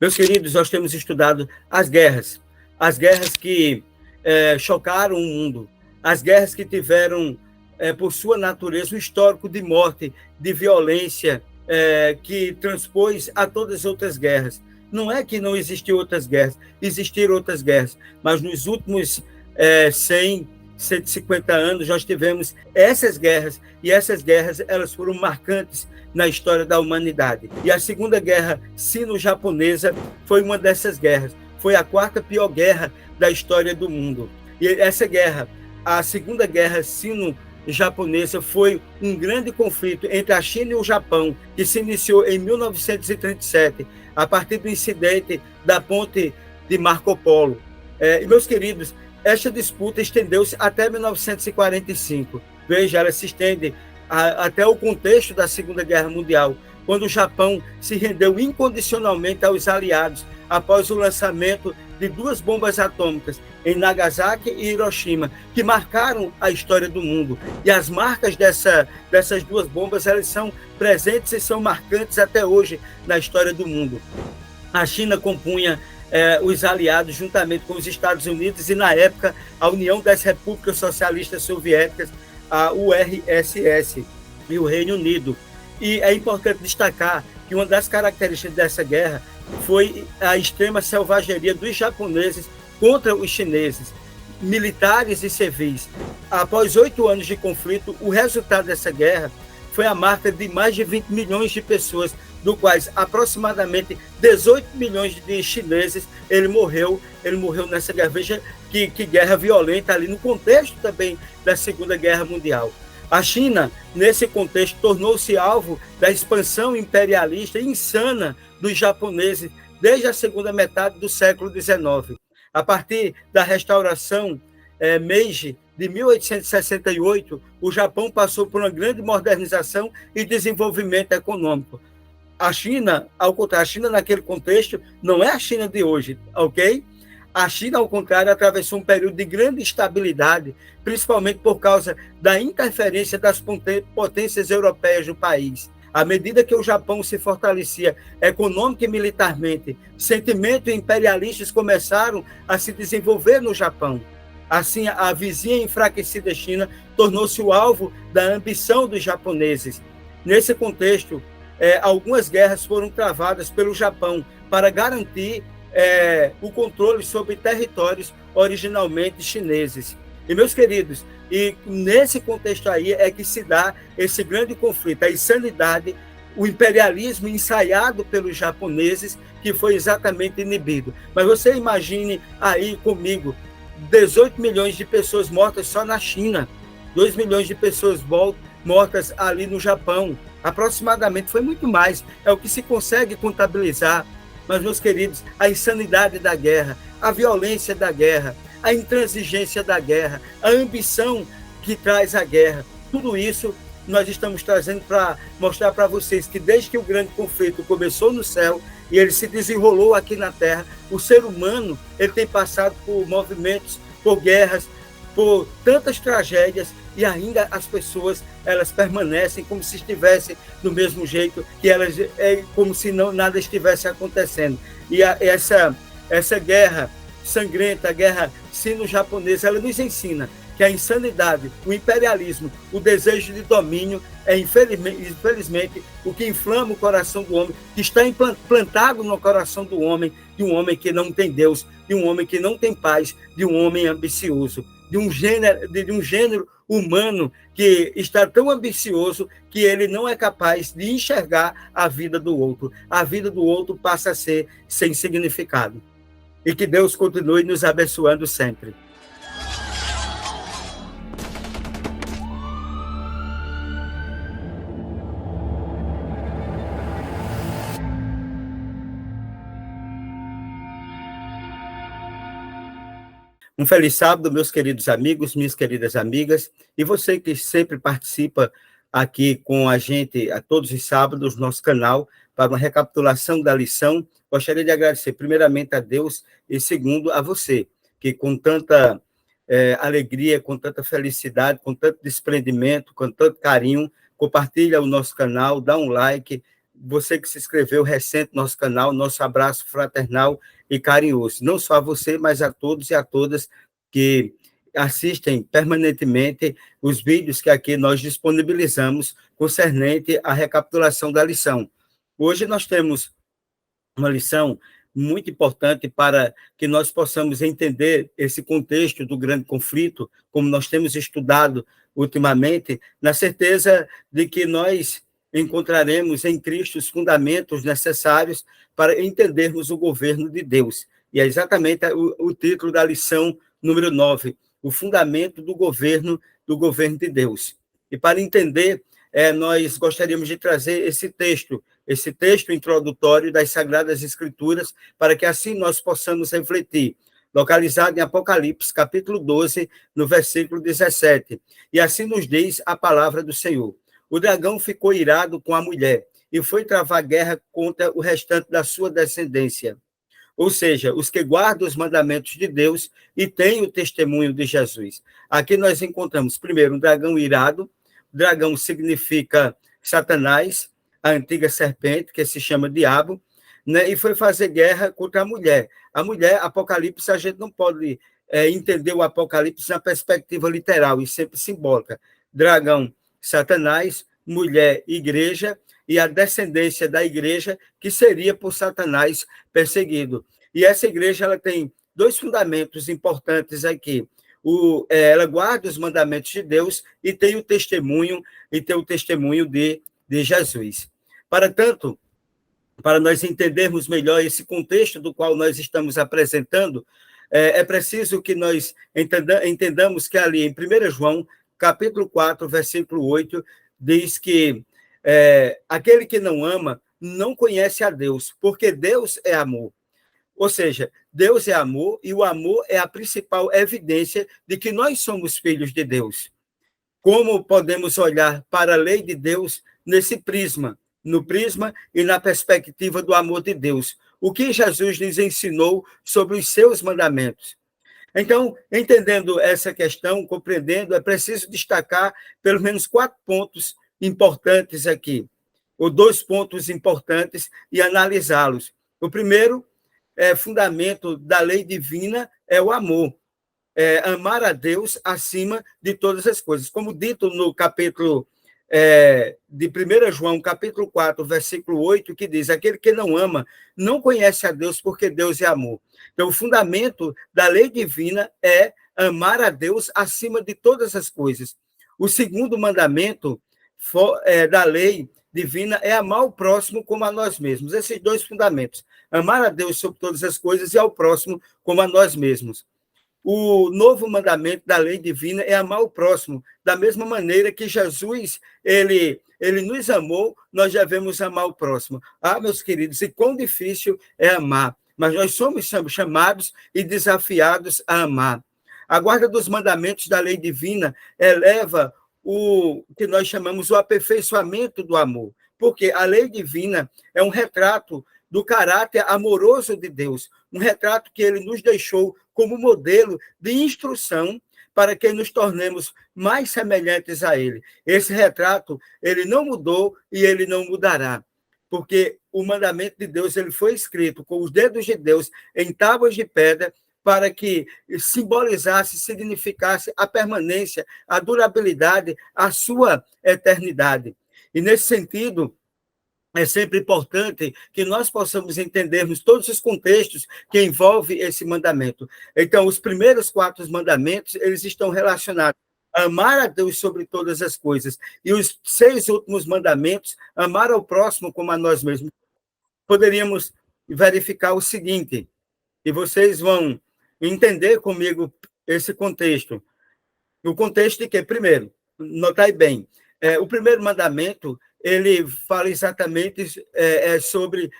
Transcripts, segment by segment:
Meus queridos, nós temos estudado as guerras que chocaram o mundo, as guerras que tiveram, por sua natureza, um histórico de morte, de violência, que transpôs a todas as outras guerras. Não é que não existiam outras guerras, existiram outras guerras, mas nos últimos 100, 150 anos nós tivemos essas guerras, e essas guerras elas foram marcantes na história da humanidade. E a Segunda Guerra Sino-Japonesa foi uma dessas guerras, foi a quarta pior guerra da história do mundo. E essa guerra, a Segunda Guerra Sino-Japonesa, foi um grande conflito entre a China e o Japão, que se iniciou em 1937, a partir do incidente da ponte de Marco Polo. E, meus queridos, esta disputa estendeu-se até 1945. Veja, ela se estende até o contexto da Segunda Guerra Mundial, quando o Japão se rendeu incondicionalmente aos aliados após o lançamento de 2 bombas atômicas em Nagasaki e Hiroshima, que marcaram a história do mundo. E as marcas dessas 2 bombas, elas são presentes e são marcantes até hoje na história do mundo. A China compunha os aliados juntamente com os Estados Unidos e, na época, a União das Repúblicas Socialistas Soviéticas, a URSS, e o Reino Unido. E é importante destacar que uma das características dessa guerra foi a extrema selvageria dos japoneses contra os chineses, militares e civis. Após 8 anos de conflito, o resultado dessa guerra foi a marca de mais de 20 milhões de pessoas, do quais aproximadamente 18 milhões de chineses ele morreu nessa guerra. Veja que guerra violenta ali no contexto também da Segunda Guerra Mundial. A China, nesse contexto, tornou-se alvo da expansão imperialista insana dos japoneses desde a segunda metade do século XIX. A partir da restauração Meiji, de 1868, o Japão passou por uma grande modernização e desenvolvimento econômico. A China, ao contrário, a China naquele contexto não é a China de hoje, ok? A China, ao contrário, atravessou um período de grande instabilidade, principalmente por causa da interferência das potências europeias no país. À medida que o Japão se fortalecia econômica e militarmente, sentimentos imperialistas começaram a se desenvolver no Japão. Assim, a vizinha enfraquecida China tornou-se o alvo da ambição dos japoneses. Nesse contexto, algumas guerras foram travadas pelo Japão para garantir o controle sobre territórios originalmente chineses. E, meus queridos, e nesse contexto aí é que se dá esse grande conflito, a insanidade, o imperialismo ensaiado pelos japoneses, que foi exatamente inibido. Mas você imagine aí comigo, 18 milhões de pessoas mortas só na China, 2 milhões de pessoas mortas ali no Japão, aproximadamente, foi muito mais, é o que se consegue contabilizar. Mas, meus queridos, a insanidade da guerra, a violência da guerra, a intransigência da guerra, a ambição que traz a guerra, tudo isso nós estamos trazendo para mostrar para vocês que desde que o grande conflito começou no céu e ele se desenrolou aqui na Terra, o ser humano ele tem passado por movimentos, por guerras, por tantas tragédias, e ainda as pessoas elas permanecem como se estivessem do mesmo jeito, que elas como se nada estivesse acontecendo. E essa guerra sangrenta, a guerra sino-japonesa, ela nos ensina que a insanidade, o imperialismo, o desejo de domínio é, infelizmente, o que inflama o coração do homem, que está implantado no coração do homem, de um homem que não tem Deus, de um homem que não tem paz, de um homem ambicioso, de um gênero humano que está tão ambicioso que ele não é capaz de enxergar a vida do outro. A vida do outro passa a ser sem significado. E que Deus continue nos abençoando sempre. Um feliz sábado, meus queridos amigos, minhas queridas amigas, e você que sempre participa aqui com a gente a todos os sábados no nosso canal para uma recapitulação da lição. Gostaria de agradecer primeiramente a Deus e segundo a você, que com tanta alegria, com tanta felicidade, com tanto desprendimento, com tanto carinho, compartilha o nosso canal, dá um like, você que se inscreveu recente no nosso canal, nosso abraço fraternal e carinhoso. Não só a você, mas a todos e a todas que assistem permanentemente os vídeos que aqui nós disponibilizamos concernente à recapitulação da lição. Hoje nós temos uma lição muito importante para que nós possamos entender esse contexto do grande conflito, como nós temos estudado ultimamente, na certeza de que nós encontraremos em Cristo os fundamentos necessários para entendermos o governo de Deus. E é exatamente o título da lição número 9, o fundamento do governo de Deus. E para entender, nós gostaríamos de trazer esse texto introdutório das Sagradas Escrituras, para que assim nós possamos refletir, localizado em Apocalipse, capítulo 12, no versículo 17. E assim nos diz a palavra do Senhor. O dragão ficou irado com a mulher e foi travar guerra contra o restante da sua descendência, ou seja, os que guardam os mandamentos de Deus e têm o testemunho de Jesus. Aqui nós encontramos, primeiro, um dragão irado. Dragão significa Satanás, a antiga serpente, que se chama diabo, né? E foi fazer guerra contra a mulher. A mulher, Apocalipse, a gente não pode entender o Apocalipse na perspectiva literal e sempre simbólica. Dragão, Satanás, mulher, igreja, e a descendência da igreja, que seria por Satanás perseguido. E essa igreja ela tem dois fundamentos importantes aqui. Ela guarda os mandamentos de Deus e tem o testemunho de Jesus. Tanto, para nós entendermos melhor esse contexto do qual nós estamos apresentando, é preciso que nós entendamos que ali em 1 João, capítulo 4, versículo 8, diz que aquele que não ama não conhece a Deus, porque Deus é amor. Ou seja, Deus é amor e o amor é a principal evidência de que nós somos filhos de Deus. Como podemos olhar para a lei de Deus nesse prisma, no prisma e na perspectiva do amor de Deus? O que Jesus nos ensinou sobre os seus mandamentos? Então, entendendo essa questão, compreendendo, é preciso destacar pelo menos 4 pontos importantes aqui, ou 2 pontos importantes, e analisá-los. O primeiro fundamento da lei divina é o amor. Amar a Deus acima de todas as coisas. Como dito no capítulo de 1 João, capítulo 4, versículo 8, que diz: aquele que não ama não conhece a Deus, porque Deus é amor. Então, o fundamento da lei divina é amar a Deus acima de todas as coisas. O segundo mandamento da lei divina é amar o próximo como a nós mesmos. Esses 2 fundamentos: amar a Deus sobre todas as coisas e ao próximo como a nós mesmos. O novo mandamento da lei divina é amar o próximo, da mesma maneira que Jesus, ele nos amou, nós devemos amar o próximo. Meus queridos, e quão difícil é amar, mas nós somos chamados e desafiados a amar. A guarda dos mandamentos da lei divina eleva o que nós chamamos o aperfeiçoamento do amor, porque a lei divina é um retrato do caráter amoroso de Deus, um retrato que ele nos deixou como modelo de instrução para que nos tornemos mais semelhantes a ele. Esse retrato, ele não mudou e ele não mudará, porque o mandamento de Deus ele foi escrito com os dedos de Deus em tábuas de pedra para que simbolizasse, significasse a permanência, a durabilidade, a sua eternidade. E, nesse sentido, é sempre importante que nós possamos entendermos todos os contextos que envolvem esse mandamento. Então, os primeiros 4 mandamentos, eles estão relacionados a amar a Deus sobre todas as coisas. E os 6 últimos mandamentos, amar ao próximo como a nós mesmos. Poderíamos verificar o seguinte, e vocês vão entender comigo esse contexto. O contexto de que, primeiro, notai bem, o primeiro mandamento, ele fala exatamente sobre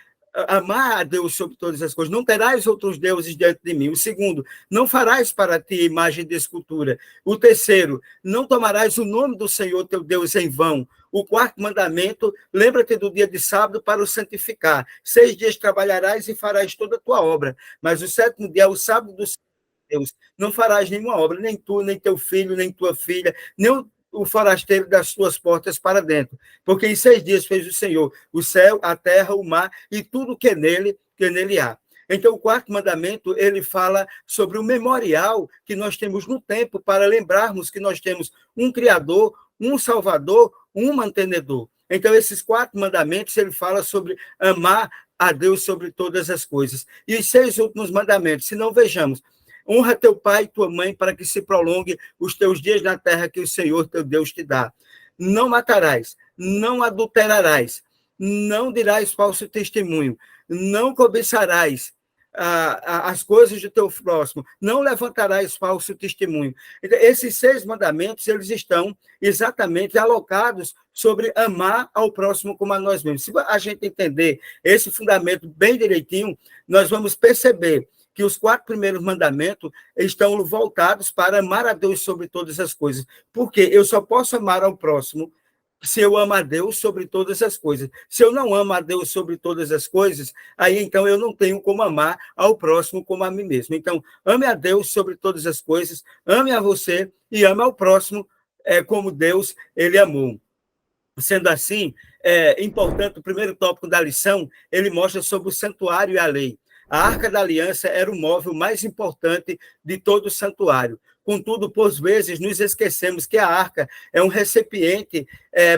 amar a Deus sobre todas as coisas. Não terás outros deuses diante de mim. O segundo, não farás para ti imagem de escultura. O terceiro, não tomarás o nome do Senhor teu Deus em vão. O 4º mandamento, lembra-te do dia de sábado para o santificar. 6 dias trabalharás e farás toda a tua obra. Mas o 7º dia é o sábado do Deus. Não farás nenhuma obra, nem tu, nem teu filho, nem tua filha, nem o forasteiro das suas portas para dentro. Porque em 6 dias fez o Senhor o céu, a terra, o mar e tudo que nele há. Então, o quarto mandamento, ele fala sobre o memorial que nós temos no tempo para lembrarmos que nós temos um Criador, um Salvador, um mantenedor. Então, esses 4 mandamentos, ele fala sobre amar a Deus sobre todas as coisas. E os 6 últimos mandamentos, se não vejamos, honra teu pai e tua mãe para que se prolongue os teus dias na terra que o Senhor teu Deus te dá. Não matarás, não adulterarás, não dirás falso testemunho, não cobiçarás as coisas do teu próximo, não levantarás falso testemunho. Então, esses 6 mandamentos, eles estão exatamente alocados sobre amar ao próximo como a nós mesmos. Se a gente entender esse fundamento bem direitinho, nós vamos perceber que os 4 primeiros mandamentos estão voltados para amar a Deus sobre todas as coisas. Porque eu só posso amar ao próximo se eu amo a Deus sobre todas as coisas. Se eu não amo a Deus sobre todas as coisas, aí então eu não tenho como amar ao próximo como a mim mesmo. Então, ame a Deus sobre todas as coisas, ame a você e ame ao próximo como Deus ele amou. Sendo assim, importante, o primeiro tópico da lição, ele mostra sobre o santuário e a lei. A Arca da Aliança era o móvel mais importante de todo o santuário. Contudo, por vezes, nos esquecemos que a arca é um recipiente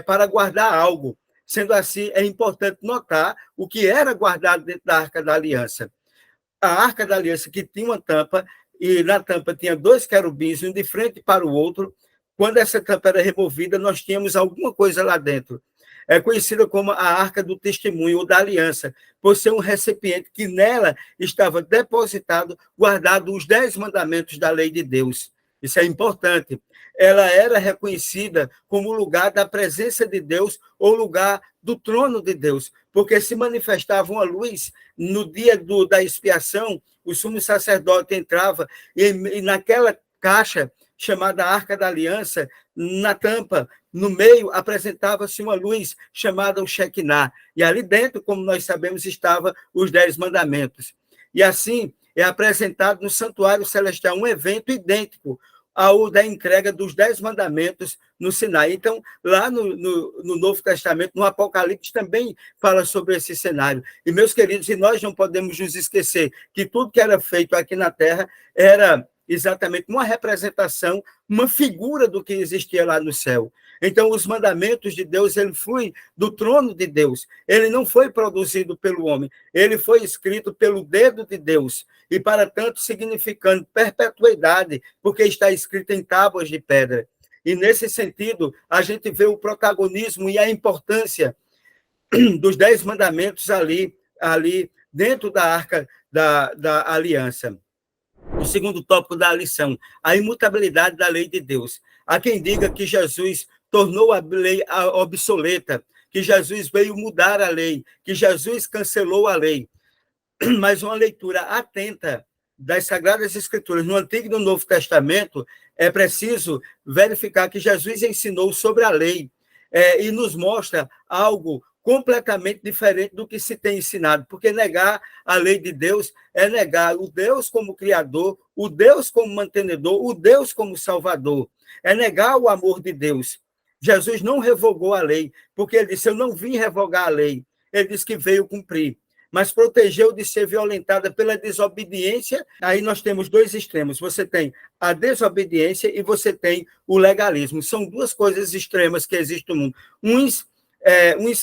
para guardar algo. Sendo assim, é importante notar o que era guardado dentro da Arca da Aliança. A Arca da Aliança, que tinha uma tampa, e na tampa tinha 2 querubins, um de frente para o outro. Quando essa tampa era removida, nós tínhamos alguma coisa lá dentro. É conhecida como a Arca do Testemunho ou da Aliança, por ser um recipiente que nela estava depositado, guardado os 10 mandamentos da lei de Deus. Isso é importante. Ela era reconhecida como lugar da presença de Deus ou lugar do trono de Deus, porque se manifestava uma luz no dia da expiação, o sumo sacerdote entrava e naquela caixa chamada Arca da Aliança, na tampa, no meio, apresentava-se uma luz chamada o Shekinah. E ali dentro, como nós sabemos, estavam os 10 mandamentos. E assim, é apresentado no santuário celestial um evento idêntico ao da entrega dos 10 mandamentos no Sinai. Então, lá no Novo Testamento, no Apocalipse, também fala sobre esse cenário. E, meus queridos, e nós não podemos nos esquecer que tudo que era feito aqui na Terra era exatamente uma representação, uma figura do que existia lá no céu. Então, os mandamentos de Deus, ele flui do trono de Deus. Ele não foi produzido pelo homem, ele foi escrito pelo dedo de Deus. E, para tanto, significando perpetuidade, porque está escrito em tábuas de pedra. E, nesse sentido, a gente vê o protagonismo e a importância dos 10 mandamentos ali dentro da Arca da Aliança. O segundo tópico da lição, a imutabilidade da lei de Deus. Há quem diga que Jesus tornou a lei obsoleta, que Jesus veio mudar a lei, que Jesus cancelou a lei. Mas uma leitura atenta das Sagradas Escrituras, no Antigo e no Novo Testamento, é preciso verificar que Jesus ensinou sobre a lei e nos mostra algo completamente diferente do que se tem ensinado, porque negar a lei de Deus é negar o Deus como Criador, o Deus como mantenedor, o Deus como Salvador, é negar o amor de Deus. Jesus não revogou a lei, porque ele disse, eu não vim revogar a lei, ele disse que veio cumprir, mas protegeu de ser violentada pela desobediência. Aí nós temos 2 extremos, você tem a desobediência e você tem o legalismo, são 2 coisas extremas que existem no mundo. Uns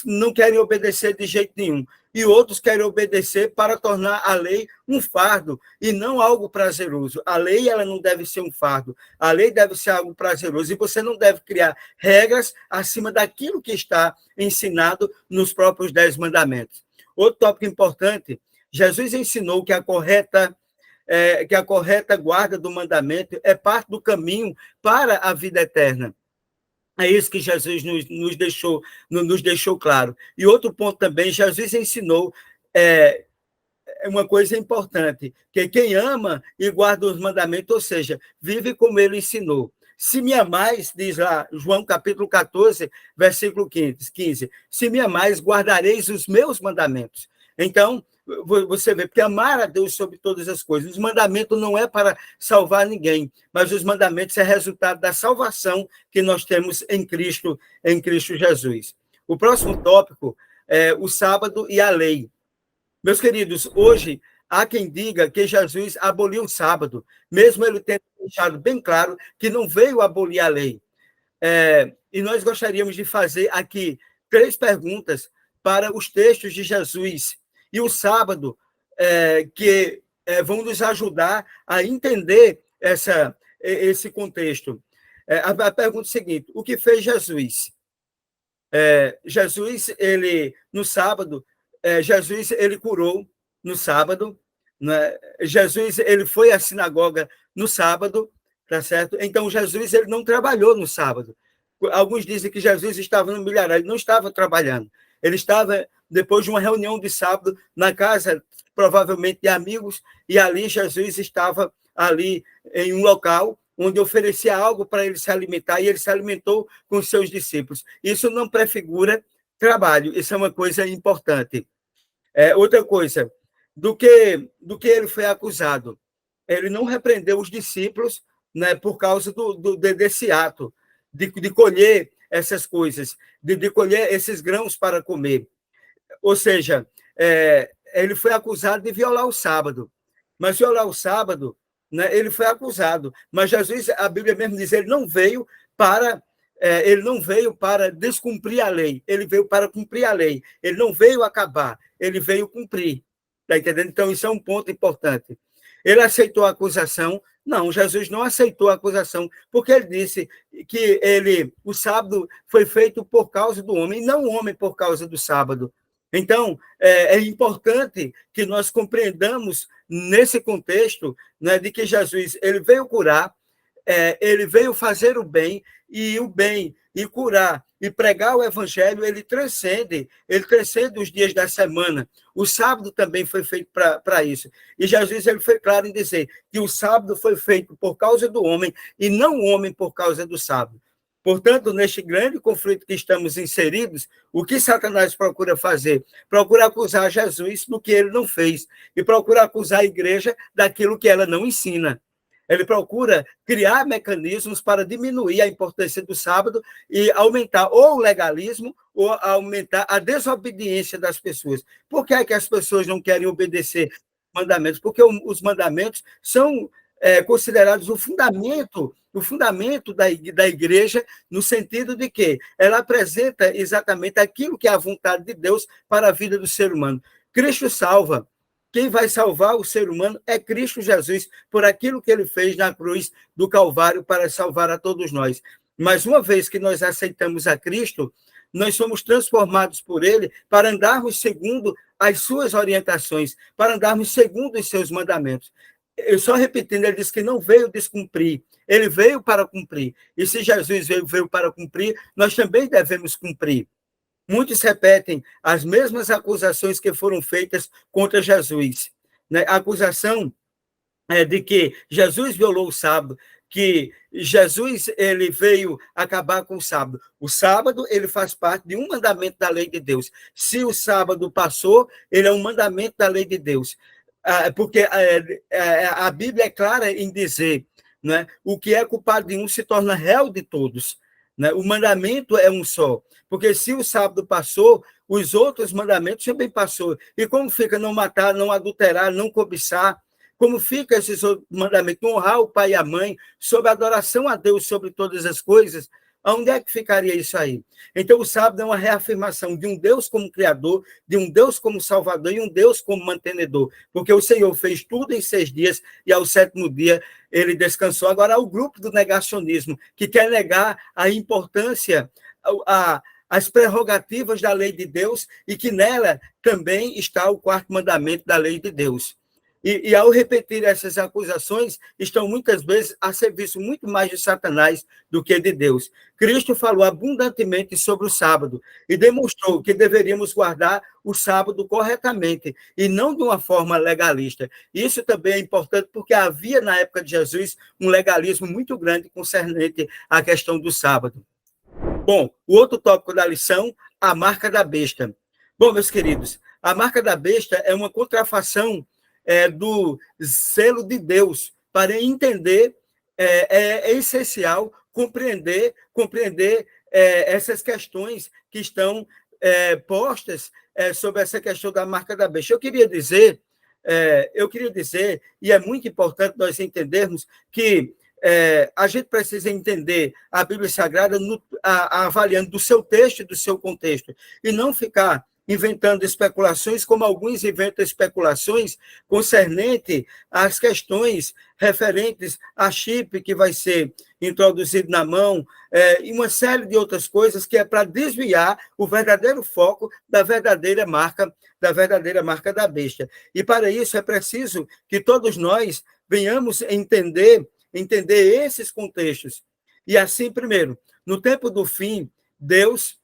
não querem obedecer de jeito nenhum, e outros querem obedecer para tornar a lei um fardo, e não algo prazeroso. A lei ela não deve ser um fardo, a lei deve ser algo prazeroso, e você não deve criar regras acima daquilo que está ensinado nos próprios 10 mandamentos. Outro tópico importante, Jesus ensinou que a correta guarda do mandamento é parte do caminho para a vida eterna. É isso que Jesus nos deixou claro. E outro ponto também, Jesus ensinou uma coisa importante, que quem ama e guarda os mandamentos, ou seja, vive como ele ensinou. Se me amais, diz lá, João capítulo 14, versículo 15, se me amais, guardareis os meus mandamentos. Então, você vê, porque amar a Deus sobre todas as coisas. Os mandamentos não é para salvar ninguém, mas os mandamentos é resultado da salvação que nós temos em Cristo Jesus. O próximo tópico é o sábado e a lei. Meus queridos, hoje há quem diga que Jesus aboliu o sábado, mesmo ele tendo deixado bem claro que não veio abolir a lei. E nós gostaríamos de fazer aqui 3 perguntas para os textos de Jesus e o sábado, que vão nos ajudar a entender esse contexto. A pergunta é a seguinte: o que fez Jesus? Jesus, ele, no sábado, Jesus, ele curou no sábado, né? Jesus, ele foi à sinagoga no sábado, tá certo? Então, Jesus, ele não trabalhou no sábado. Alguns dizem que Jesus estava no milharal, ele não estava trabalhando. Ele estava, depois de uma reunião de sábado, na casa, provavelmente, de amigos, e ali Jesus estava ali em um local onde oferecia algo para ele se alimentar, e ele se alimentou com os seus discípulos. Isso não prefigura trabalho, isso é uma coisa importante. Outra coisa, do que ele foi acusado? Ele não repreendeu os discípulos, né, por causa desse ato, de colher essas coisas, de colher esses grãos para comer. Ou seja, ele foi acusado de violar o sábado. Mas violar o sábado, né, ele foi acusado. Mas Jesus, a Bíblia mesmo diz, ele não veio para descumprir a lei, ele veio para cumprir a lei. Ele não veio acabar, ele veio cumprir. Está entendendo? Então, isso é um ponto importante. Ele aceitou a acusação? Não, Jesus não aceitou a acusação, porque ele disse que o sábado foi feito por causa do homem, e não o homem por causa do sábado. Então, é importante que nós compreendamos nesse contexto, né, de que Jesus ele veio curar, ele veio fazer o bem, e curar, e pregar o evangelho, ele transcende os dias da semana. O sábado também foi feito para isso. E Jesus ele foi claro em dizer que o sábado foi feito por causa do homem, e não o homem por causa do sábado. Portanto, neste grande conflito que estamos inseridos, o que Satanás procura fazer? Procura acusar Jesus do que ele não fez, e procura acusar a igreja daquilo que ela não ensina. Ele procura criar mecanismos para diminuir a importância do sábado e aumentar ou o legalismo ou aumentar a desobediência das pessoas. Por que é que as pessoas não querem obedecer mandamentos? Porque os mandamentos são considerados o fundamento da igreja, no sentido de que ela apresenta exatamente aquilo que é a vontade de Deus para a vida do ser humano. Cristo salva. Quem vai salvar o ser humano é Cristo Jesus, por aquilo que ele fez na cruz do Calvário para salvar a todos nós. Mas uma vez que nós aceitamos a Cristo, nós somos transformados por ele para andarmos segundo as suas orientações, para andarmos segundo os seus mandamentos. Eu só repetindo, ele disse que não veio descumprir, ele veio para cumprir. E se Jesus veio para cumprir, nós também devemos cumprir. Muitos repetem as mesmas acusações que foram feitas contra Jesus, né? A acusação de que Jesus violou o sábado, que Jesus ele veio acabar com o sábado. O sábado ele faz parte de um mandamento da lei de Deus. Se o sábado passou, ele é um mandamento da lei de Deus. Porque a Bíblia é clara em dizer, né, o que é culpado de um se torna réu de todos. Né? O mandamento é um só. Porque se o sábado passou, os outros mandamentos também passou. E como fica não matar, não adulterar, não cobiçar? Como fica esses outros mandamentos? Honrar o pai e a mãe, sobre a adoração a Deus sobre todas as coisas? Onde é que ficaria isso aí? Então, o sábado é uma reafirmação de um Deus como Criador, de um Deus como Salvador e um Deus como mantenedor. Porque o Senhor fez tudo em 6 dias e ao 7º dia ele descansou. Agora, há o grupo do negacionismo, que quer negar a importância, as prerrogativas da lei de Deus, e que nela também está o 4º mandamento da lei de Deus. E ao repetir essas acusações, estão muitas vezes a serviço muito mais de Satanás do que de Deus. Cristo falou abundantemente sobre o sábado e demonstrou que deveríamos guardar o sábado corretamente e não de uma forma legalista. Isso também é importante porque havia na época de Jesus um legalismo muito grande concernente à questão do sábado. Bom, o outro tópico da lição, a marca da besta. Bom, meus queridos, A marca da besta é uma contrafação do selo de Deus. Para entender, é essencial compreender essas questões que estão postas sobre essa questão da marca da besta. Eu queria dizer, e é muito importante nós entendermos que a gente precisa entender a Bíblia Sagrada avaliando do seu texto e do seu contexto, e não ficar inventando especulações, como alguns inventam especulações concernente às questões referentes a chip que vai ser introduzido na mão, e uma série de outras coisas que é para desviar o verdadeiro foco da verdadeira marca da besta. E para isso é preciso que todos nós venhamos entender esses contextos. E assim, primeiro, no tempo do fim, Deus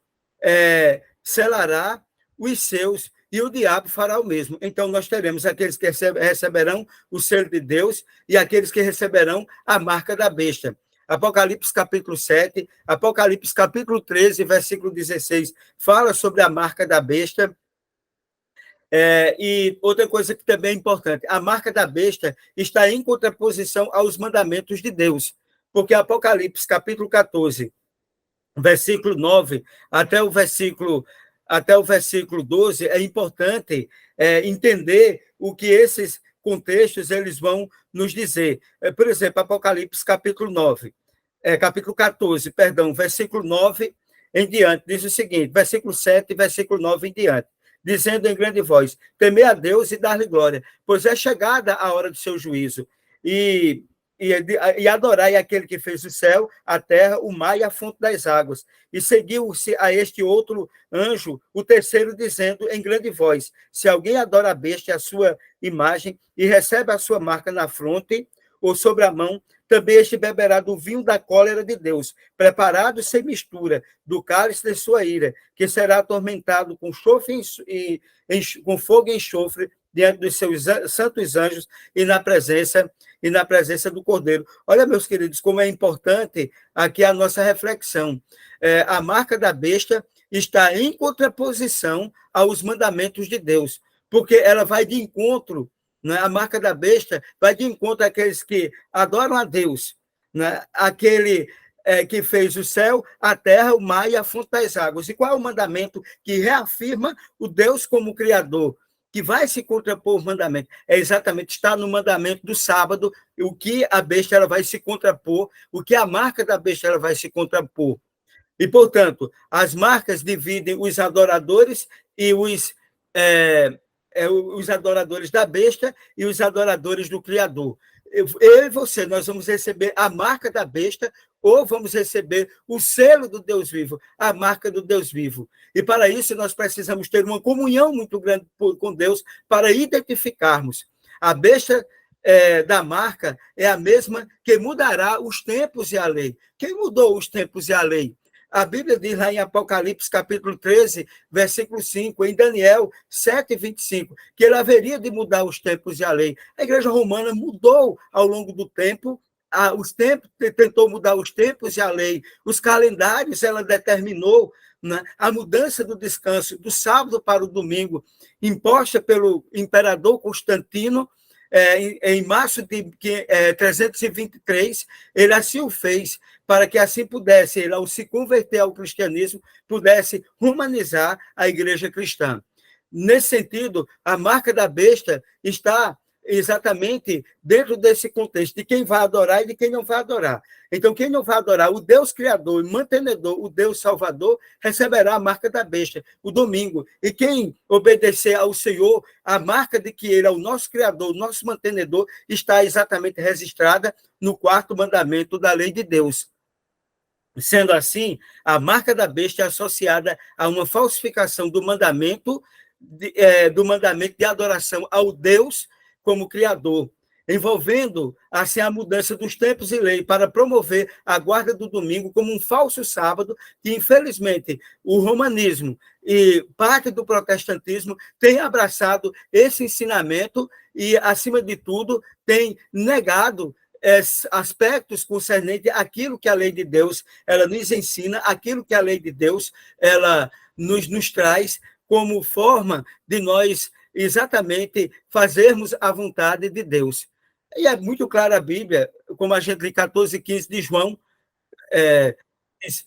selará os seus, e o diabo fará o mesmo. Então, nós teremos aqueles que receberão o selo de Deus e aqueles que receberão a marca da besta. Apocalipse capítulo 7, Apocalipse capítulo 13, versículo 16, fala sobre a marca da besta. E outra coisa que também é importante, a marca da besta está em contraposição aos mandamentos de Deus, porque Apocalipse capítulo 14, versículo 9, até o versículo 12, é importante entender o que esses contextos eles vão nos dizer. Por exemplo, Apocalipse capítulo 14, versículo 9 em diante, diz o seguinte, versículo 7 e versículo 9 em diante, dizendo em grande voz, temer a Deus e dar-lhe glória, pois é chegada a hora do seu juízo, e adorai aquele que fez o céu, a terra, o mar e a fonte das águas. E seguiu-se a este outro anjo, o terceiro, dizendo em grande voz, se alguém adora a besta e a sua imagem, e recebe a sua marca na fronte ou sobre a mão, também este beberá do vinho da cólera de Deus, preparado sem mistura, do cálice de sua ira, que será atormentado com fogo e enxofre, diante dos seus santos anjos e na presença do Cordeiro. Olha, meus queridos, como é importante aqui a nossa reflexão. A marca da besta está em contraposição aos mandamentos de Deus, porque ela vai de encontro, né? A marca da besta vai de encontro àqueles que adoram a Deus, né? Aquele que fez o céu, a terra, o mar e a fonte das águas. E qual é o mandamento que reafirma o Deus como Criador, que vai se contrapor ao mandamento? Exatamente, está no mandamento do sábado, o que a besta ela vai se contrapor, o que a marca da besta ela vai se contrapor. E, portanto, as marcas dividem os adoradores e os adoradores da besta e os adoradores do Criador. Eu e você, nós vamos receber a marca da besta ou vamos receber o selo do Deus vivo, a marca do Deus vivo. E para isso nós precisamos ter uma comunhão muito grande com Deus para identificarmos. A besta da marca é a mesma que mudará os tempos e a lei. Quem mudou os tempos e a lei? A Bíblia diz lá em Apocalipse, capítulo 13, versículo 5, em Daniel 7, 25, que ele haveria de mudar os tempos e a lei. A Igreja Romana mudou ao longo do tempo, tentou mudar os tempos e a lei. Os calendários, ela determinou, né, a mudança do descanso do sábado para o domingo, imposta pelo imperador Constantino, em março de 323, ele assim o fez, para que assim pudesse, ele, ao se converter ao cristianismo, pudesse humanizar a igreja cristã. Nesse sentido, a marca da besta está exatamente dentro desse contexto de quem vai adorar e de quem não vai adorar. Então, quem não vai adorar o Deus Criador e mantenedor, o Deus Salvador, receberá a marca da besta, o domingo. E quem obedecer ao Senhor, a marca de que Ele é o nosso Criador, o nosso mantenedor, está exatamente registrada no 4º mandamento da lei de Deus. Sendo assim, a marca da besta é associada a uma falsificação do mandamento de adoração ao Deus como Criador, envolvendo assim a mudança dos tempos e lei para promover a guarda do domingo como um falso sábado, que infelizmente o romanismo e parte do protestantismo tem abraçado esse ensinamento e, acima de tudo, tem negado aspectos concernentes àquilo que a lei de Deus ela nos ensina, aquilo que a lei de Deus ela nos traz como forma de nós exatamente fazermos a vontade de Deus. E é muito clara a Bíblia, como a gente lê 14:15 de João, diz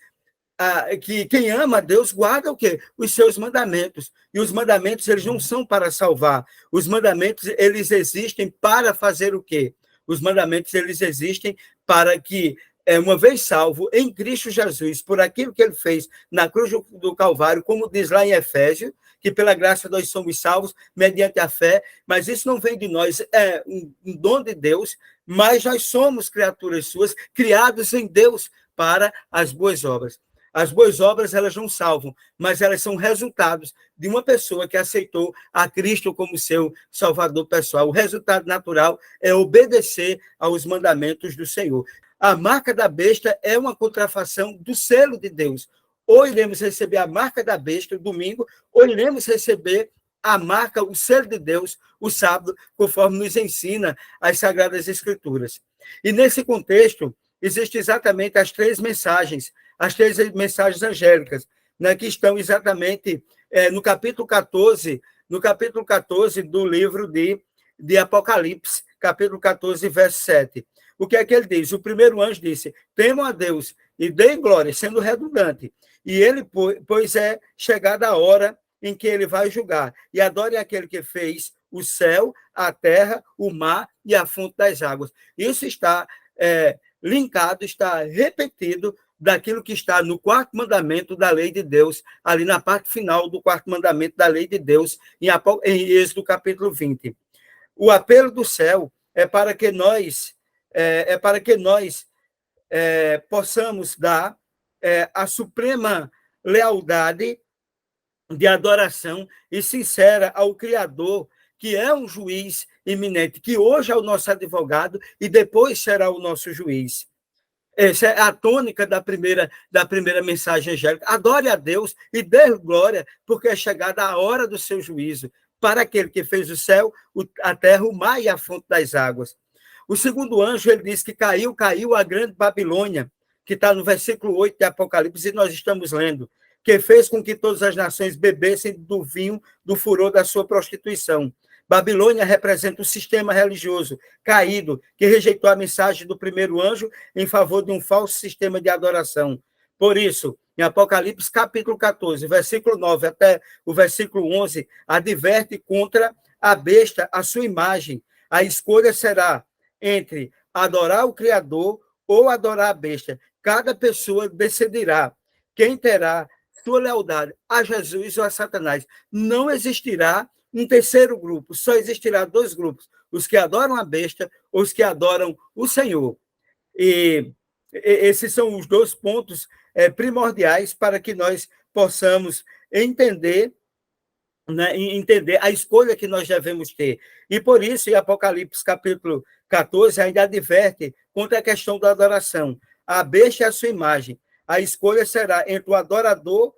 que quem ama a Deus guarda o quê? Os seus mandamentos. E os mandamentos, eles não são para salvar. Os mandamentos, eles existem para fazer o quê? Os mandamentos, eles existem para que, uma vez salvo em Cristo Jesus, por aquilo que ele fez na cruz do Calvário, como diz lá em Efésios, que pela graça nós somos salvos mediante a fé, mas isso não vem de nós, é um dom de Deus, mas nós somos criaturas suas, criados em Deus para as boas obras. As boas obras, elas não salvam, mas elas são resultados de uma pessoa que aceitou a Cristo como seu salvador pessoal. O resultado natural é obedecer aos mandamentos do Senhor. A marca da besta é uma contrafação do selo de Deus. Ou iremos receber a marca da besta, domingo, ou iremos receber a marca, o selo de Deus, o sábado, conforme nos ensina as Sagradas Escrituras. E nesse contexto, existem exatamente as três mensagens angélicas, né, que estão exatamente no capítulo 14 do livro de Apocalipse, capítulo 14, verso 7. O que é que ele diz? O primeiro anjo disse: temam a Deus e deem glória, sendo redundante. E ele, pois é chegada a hora em que ele vai julgar. E adorem aquele que fez o céu, a terra, o mar e a fonte das águas. Isso está linkado, está repetido daquilo que está no quarto mandamento da lei de Deus, ali na parte final do quarto mandamento da lei de Deus, em Êxodo capítulo 20. O apelo do céu é para que nós possamos dar a suprema lealdade de adoração e sincera ao Criador, que é um juiz iminente, que hoje é o nosso advogado e depois será o nosso juiz. Essa é a tônica da primeira mensagem angélica. Adore a Deus e dê glória, porque é chegada a hora do seu juízo, para aquele que fez o céu, a terra, o mar e a fonte das águas. O segundo anjo, ele diz que caiu a grande Babilônia, que está no versículo 8 de Apocalipse, e nós estamos lendo, que fez com que todas as nações bebessem do vinho do furor da sua prostituição. Babilônia representa o sistema religioso caído, que rejeitou a mensagem do primeiro anjo em favor de um falso sistema de adoração. Por isso, em Apocalipse capítulo 14, versículo 9 até o versículo 11, adverte contra a besta, a sua imagem. A escolha será entre adorar o Criador ou adorar a besta. Cada pessoa decidirá quem terá sua lealdade a Jesus ou a Satanás. Não existirá um terceiro grupo, só existirá dois grupos, os que adoram a besta ou os que adoram o Senhor. E esses são os dois pontos primordiais para que nós possamos entender, né, entender a escolha que nós devemos ter. E por isso, em Apocalipse capítulo 14, ainda adverte contra a questão da adoração. A besta é a sua imagem. A escolha será entre o adorador,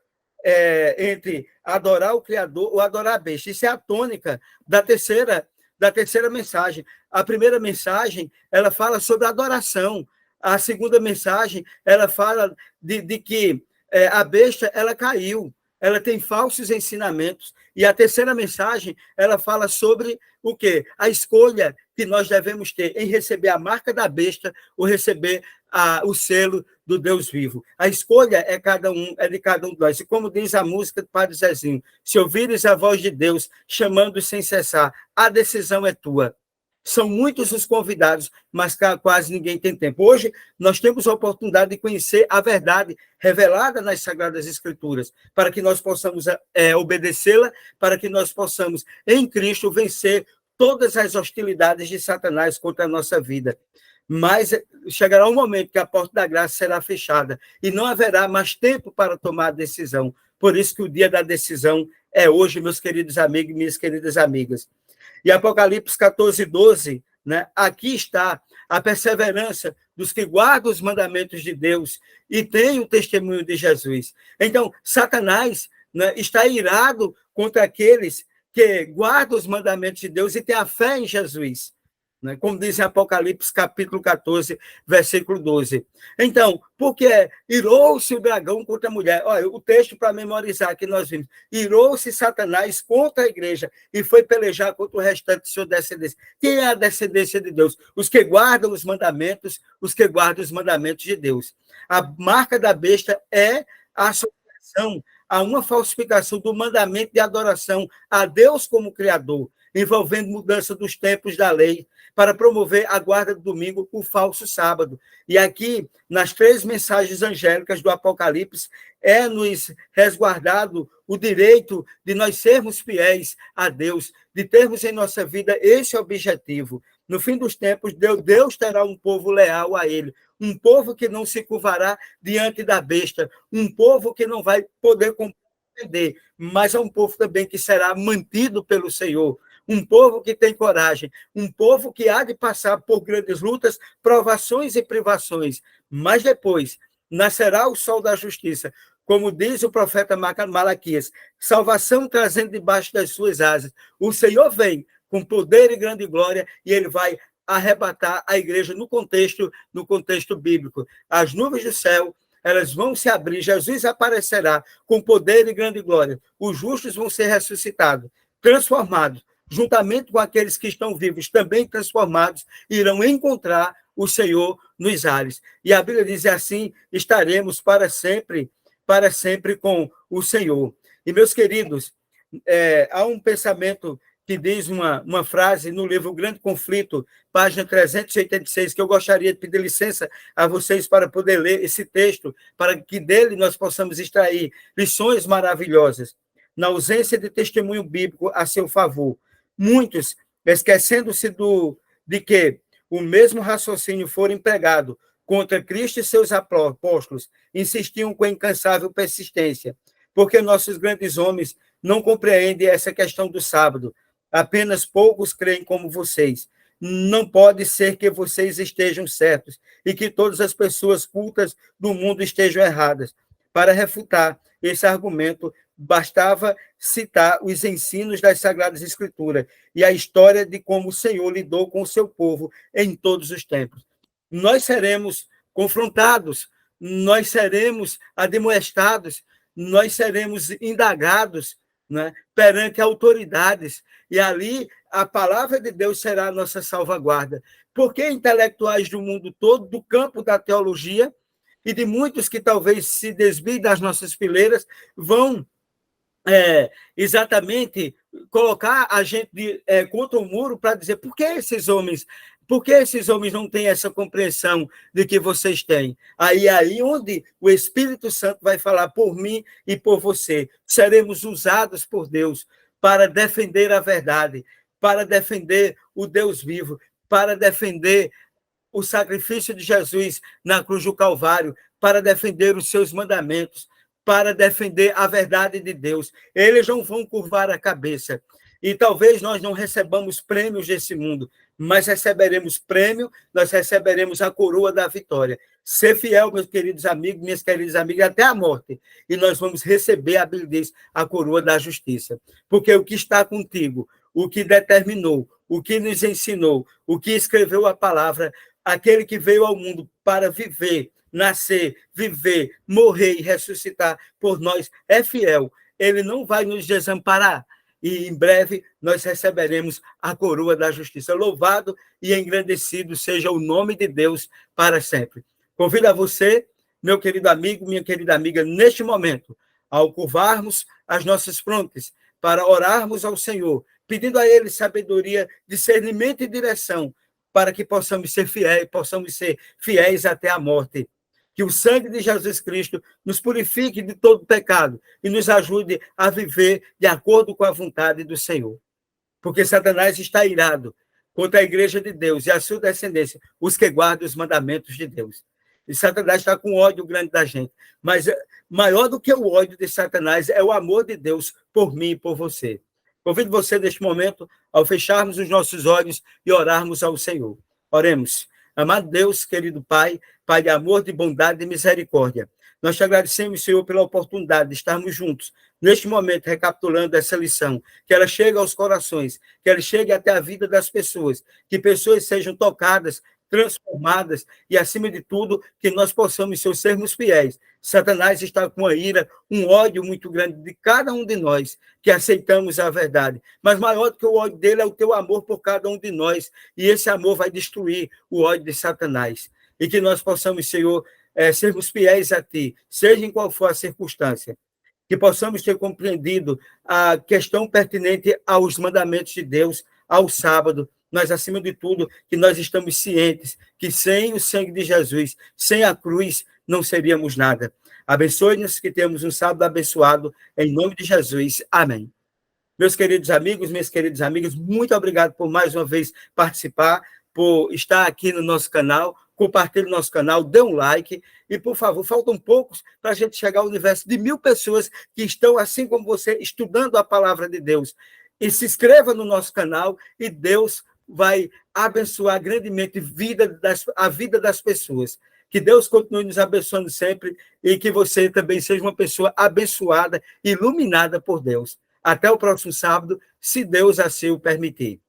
entre adorar o Criador ou adorar a besta. Isso é a tônica da terceira mensagem. A primeira mensagem, ela fala sobre a adoração. A segunda mensagem, ela fala de que a besta, ela caiu. Ela tem falsos ensinamentos. E a terceira mensagem, ela fala sobre o quê? A escolha que nós devemos ter em receber a marca da besta ou receber o selo do Deus vivo. A escolha é de cada um de nós. E como diz a música do Padre Zezinho, se ouvires a voz de Deus chamando sem cessar, a decisão é tua. São muitos os convidados, mas quase ninguém tem tempo. Hoje, nós temos a oportunidade de conhecer a verdade revelada nas Sagradas Escrituras, para que nós possamos obedecê-la, para que nós possamos, em Cristo, vencer todas as hostilidades de Satanás contra a nossa vida. Mas chegará um momento que a porta da graça será fechada e não haverá mais tempo para tomar a decisão. Por isso que o dia da decisão é hoje, meus queridos amigos e minhas queridas amigas. E Apocalipse 14, 12, né? Aqui está a perseverança dos que guardam os mandamentos de Deus e têm o testemunho de Jesus. Então, Satanás, né, está irado contra aqueles que guardam os mandamentos de Deus e têm a fé em Jesus. né? Como diz em Apocalipse, capítulo 14, versículo 12. Então, porque irou-se o dragão contra a mulher. Olha, o texto para memorizar que nós vimos. Irou-se Satanás contra a igreja e foi pelejar contra o restante de sua descendência. Quem é a descendência de Deus? Os que guardam os mandamentos, os que guardam os mandamentos de Deus. A marca da besta é a associação a uma falsificação do mandamento de adoração a Deus como Criador, envolvendo mudança dos tempos da lei, para promover a guarda do domingo, o falso sábado. E aqui, nas 3 mensagens angélicas do Apocalipse, é-nos resguardado o direito de nós sermos fiéis a Deus, de termos em nossa vida esse objetivo. No fim dos tempos, Deus terá um povo leal a ele, um povo que não se curvará diante da besta, um povo que não vai poder compreender, mas é um povo também que será mantido pelo Senhor, um povo que tem coragem, um povo que há de passar por grandes lutas, provações e privações, mas depois nascerá o sol da justiça, como diz o profeta Malaquias, salvação trazendo debaixo das suas asas. O Senhor vem com poder e grande glória e ele vai arrebatar a igreja no contexto bíblico. As nuvens do céu, elas vão se abrir, Jesus aparecerá com poder e grande glória. Os justos vão ser ressuscitados, transformados, juntamente com aqueles que estão vivos, também transformados, irão encontrar o Senhor nos ares. E a Bíblia diz assim, estaremos para sempre com o Senhor. E, meus queridos, há um pensamento que diz uma frase no livro O Grande Conflito, página 386, que eu gostaria de pedir licença a vocês para poder ler esse texto, para que dele nós possamos extrair lições maravilhosas. Na ausência de testemunho bíblico a seu favor, muitos, esquecendo-se de que o mesmo raciocínio for empregado contra Cristo e seus apóstolos, insistiam com incansável persistência, porque nossos grandes homens não compreendem essa questão do sábado. Apenas poucos creem como vocês. Não pode ser que vocês estejam certos e que todas as pessoas cultas do mundo estejam erradas. Para refutar esse argumento, bastava citar os ensinos das Sagradas Escrituras e a história de como o Senhor lidou com o seu povo em todos os tempos. Nós seremos confrontados, nós seremos admoestados, nós seremos indagados, né, perante autoridades, e ali a palavra de Deus será a nossa salvaguarda. Porque intelectuais do mundo todo, do campo da teologia, e de muitos que talvez se desviem das nossas fileiras, vão exatamente colocar a gente contra o muro para dizer por que esses homens não têm essa compreensão de que vocês têm? Aí onde o Espírito Santo vai falar por mim e por você. Seremos usados por Deus para defender a verdade, para defender o Deus vivo, para defender o sacrifício de Jesus na cruz do Calvário, para defender os seus mandamentos, para defender a verdade de Deus. Eles não vão curvar a cabeça. E talvez nós não recebamos prêmios desse mundo, mas receberemos prêmio, nós receberemos a coroa da vitória. Ser fiel, meus queridos amigos, minhas queridas amigas, até a morte. E nós vamos receber, a Bíblia diz, a coroa da justiça. Porque o que está contigo, o que determinou, o que nos ensinou, o que escreveu a palavra, aquele que veio ao mundo para viver, nascer, viver, morrer e ressuscitar por nós, é fiel. Ele não vai nos desamparar. E em breve nós receberemos a coroa da justiça. Louvado e engrandecido seja o nome de Deus para sempre. Convido a você, meu querido amigo, minha querida amiga, neste momento, ao curvarmos as nossas frontes, para orarmos ao Senhor, pedindo a Ele sabedoria, discernimento e direção, para que possamos ser fiéis até a morte. Que o sangue de Jesus Cristo nos purifique de todo pecado e nos ajude a viver de acordo com a vontade do Senhor. Porque Satanás está irado contra a igreja de Deus e a sua descendência, os que guardam os mandamentos de Deus. E Satanás está com ódio grande da gente. Mas maior do que o ódio de Satanás é o amor de Deus por mim e por você. Convido você, neste momento, ao fecharmos os nossos olhos e orarmos ao Senhor. Oremos. Amado Deus, querido Pai, Pai de amor, de bondade e misericórdia, nós te agradecemos, Senhor, pela oportunidade de estarmos juntos neste momento, recapitulando essa lição, que ela chegue aos corações, que ela chegue até a vida das pessoas, que pessoas sejam tocadas, transformadas e, acima de tudo, que nós possamos sermos fiéis. Satanás está com a ira, um ódio muito grande de cada um de nós que aceitamos a verdade. Mas maior do que o ódio dele é o teu amor por cada um de nós. E esse amor vai destruir o ódio de Satanás. E que nós possamos, Senhor, sermos fiéis a ti, seja em qual for a circunstância. Que possamos ter compreendido a questão pertinente aos mandamentos de Deus, ao sábado, mas, acima de tudo, que nós estamos cientes que sem o sangue de Jesus, sem a cruz, não seríamos nada. Abençoe-nos, que temos um sábado abençoado, em nome de Jesus. Amém. Meus queridos amigos, minhas queridas amigas, muito obrigado por mais uma vez participar, por estar aqui no nosso canal. Compartilhe o nosso canal, dê um like e, por favor, faltam poucos para a gente chegar ao universo de 1000 pessoas que estão, assim como você, estudando a palavra de Deus. E se inscreva no nosso canal e Deus vai abençoar grandemente a vida das pessoas. Que Deus continue nos abençoando sempre e que você também seja uma pessoa abençoada, iluminada por Deus. Até o próximo sábado, se Deus assim o permitir.